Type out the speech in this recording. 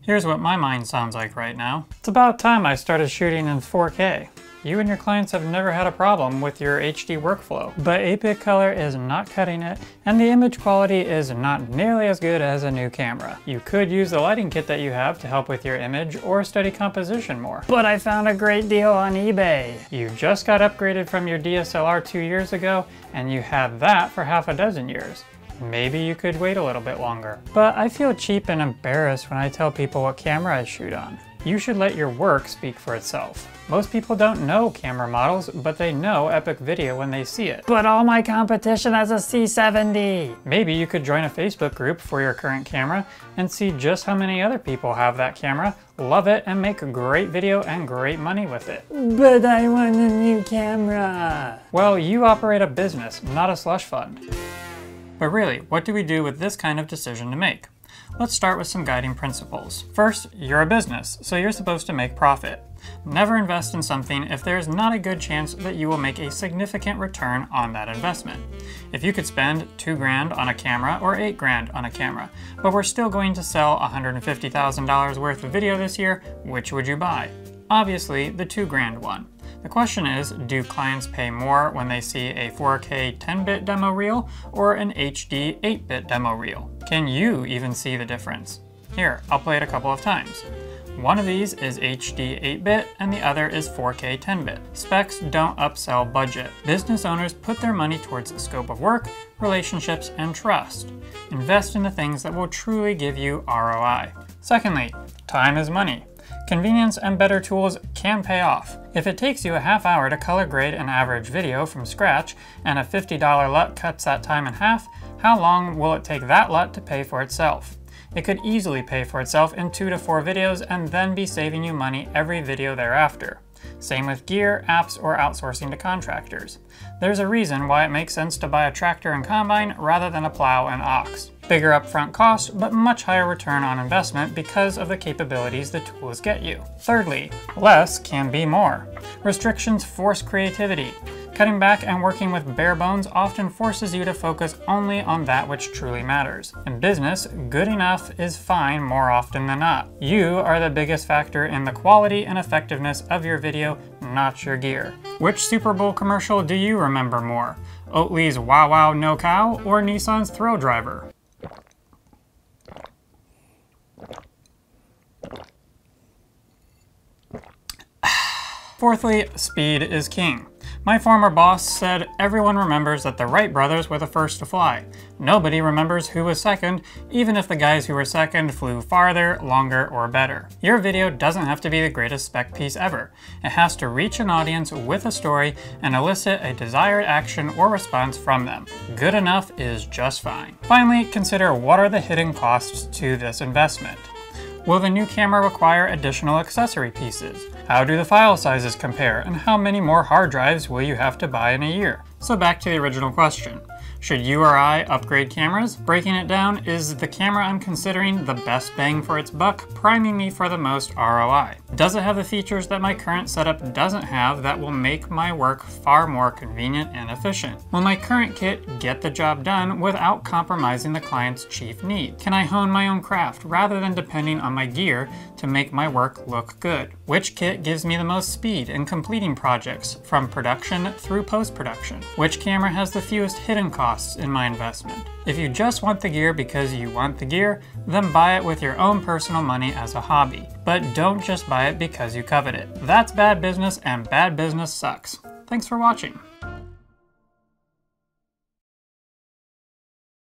Here's what my mind sounds like right now. It's about time I started shooting in 4K. You and your clients have never had a problem with your HD workflow, but 8-bit color is not cutting it, and the image quality is not nearly as good as a new camera. You could use the lighting kit that you have to help with your image or study composition more. But I found a great deal on eBay. You just got upgraded from your DSLR 2 years ago, and you had that for half a dozen years. Maybe you could wait a little bit longer. But I feel cheap and embarrassed when I tell people what camera I shoot on. You should let your work speak for itself. Most people don't know camera models, but they know Epic Video when they see it. But all my competition has a C70! Maybe you could join a Facebook group for your current camera and see just how many other people have that camera, love it, and make great video and great money with it. But I want a new camera! Well, you operate a business, not a slush fund. But really, what do we do with this kind of decision to make? Let's start with some guiding principles. First, you're a business, so you're supposed to make profit. Never invest in something if there's not a good chance that you will make a significant return on that investment. If you could spend $2,000 on a camera or $8,000 on a camera, but we're still going to sell $150,000 worth of video this year, which would you buy? Obviously, the $2,000 one. The question is, do clients pay more when they see a 4K 10-bit demo reel or an HD 8-bit demo reel? Can you even see the difference? Here, I'll play it a couple of times. One of these is HD 8-bit and the other is 4K 10-bit. Specs don't upsell budget. Business owners put their money towards the scope of work, relationships, and trust. Invest in the things that will truly give you ROI. Secondly, time is money. Convenience and better tools can pay off. If it takes you a half hour to color grade an average video from scratch and a $50 LUT cuts that time in half, how long will it take that LUT to pay for itself? It could easily pay for itself in 2 to 4 videos and then be saving you money every video thereafter. Same with gear, apps, or outsourcing to contractors. There's a reason why it makes sense to buy a tractor and combine rather than a plow and ox. Bigger upfront cost, but much higher return on investment because of the capabilities the tools get you. Thirdly, less can be more. Restrictions force creativity. Cutting back and working with bare bones often forces you to focus only on that which truly matters. In business, good enough is fine more often than not. You are the biggest factor in the quality and effectiveness of your video, not your gear. Which Super Bowl commercial do you remember more? Oatly's Wow Wow No Cow or Nissan's Thrill Driver? Fourthly, speed is king. My former boss said everyone remembers that the Wright brothers were the first to fly. Nobody remembers who was second, even if the guys who were second flew farther, longer, or better. Your video doesn't have to be the greatest spec piece ever. It has to reach an audience with a story and elicit a desired action or response from them. Good enough is just fine. Finally, consider what are the hidden costs to this investment. Will the new camera require additional accessory pieces? How do the file sizes compare, and how many more hard drives will you have to buy in a year? So back to the original question. Should you or I upgrade cameras? Breaking it down, is the camera I'm considering the best bang for its buck, priming me for the most ROI? Does it have the features that my current setup doesn't have that will make my work far more convenient and efficient? Will my current kit get the job done without compromising the client's chief need? Can I hone my own craft rather than depending on my gear to make my work look good? Which kit gives me the most speed in completing projects from production through post-production? Which camera has the fewest hidden costs in my investment? If you just want the gear because you want the gear, then buy it with your own personal money as a hobby. But don't just buy it because you covet it. That's bad business, and bad business sucks. Thanks for watching.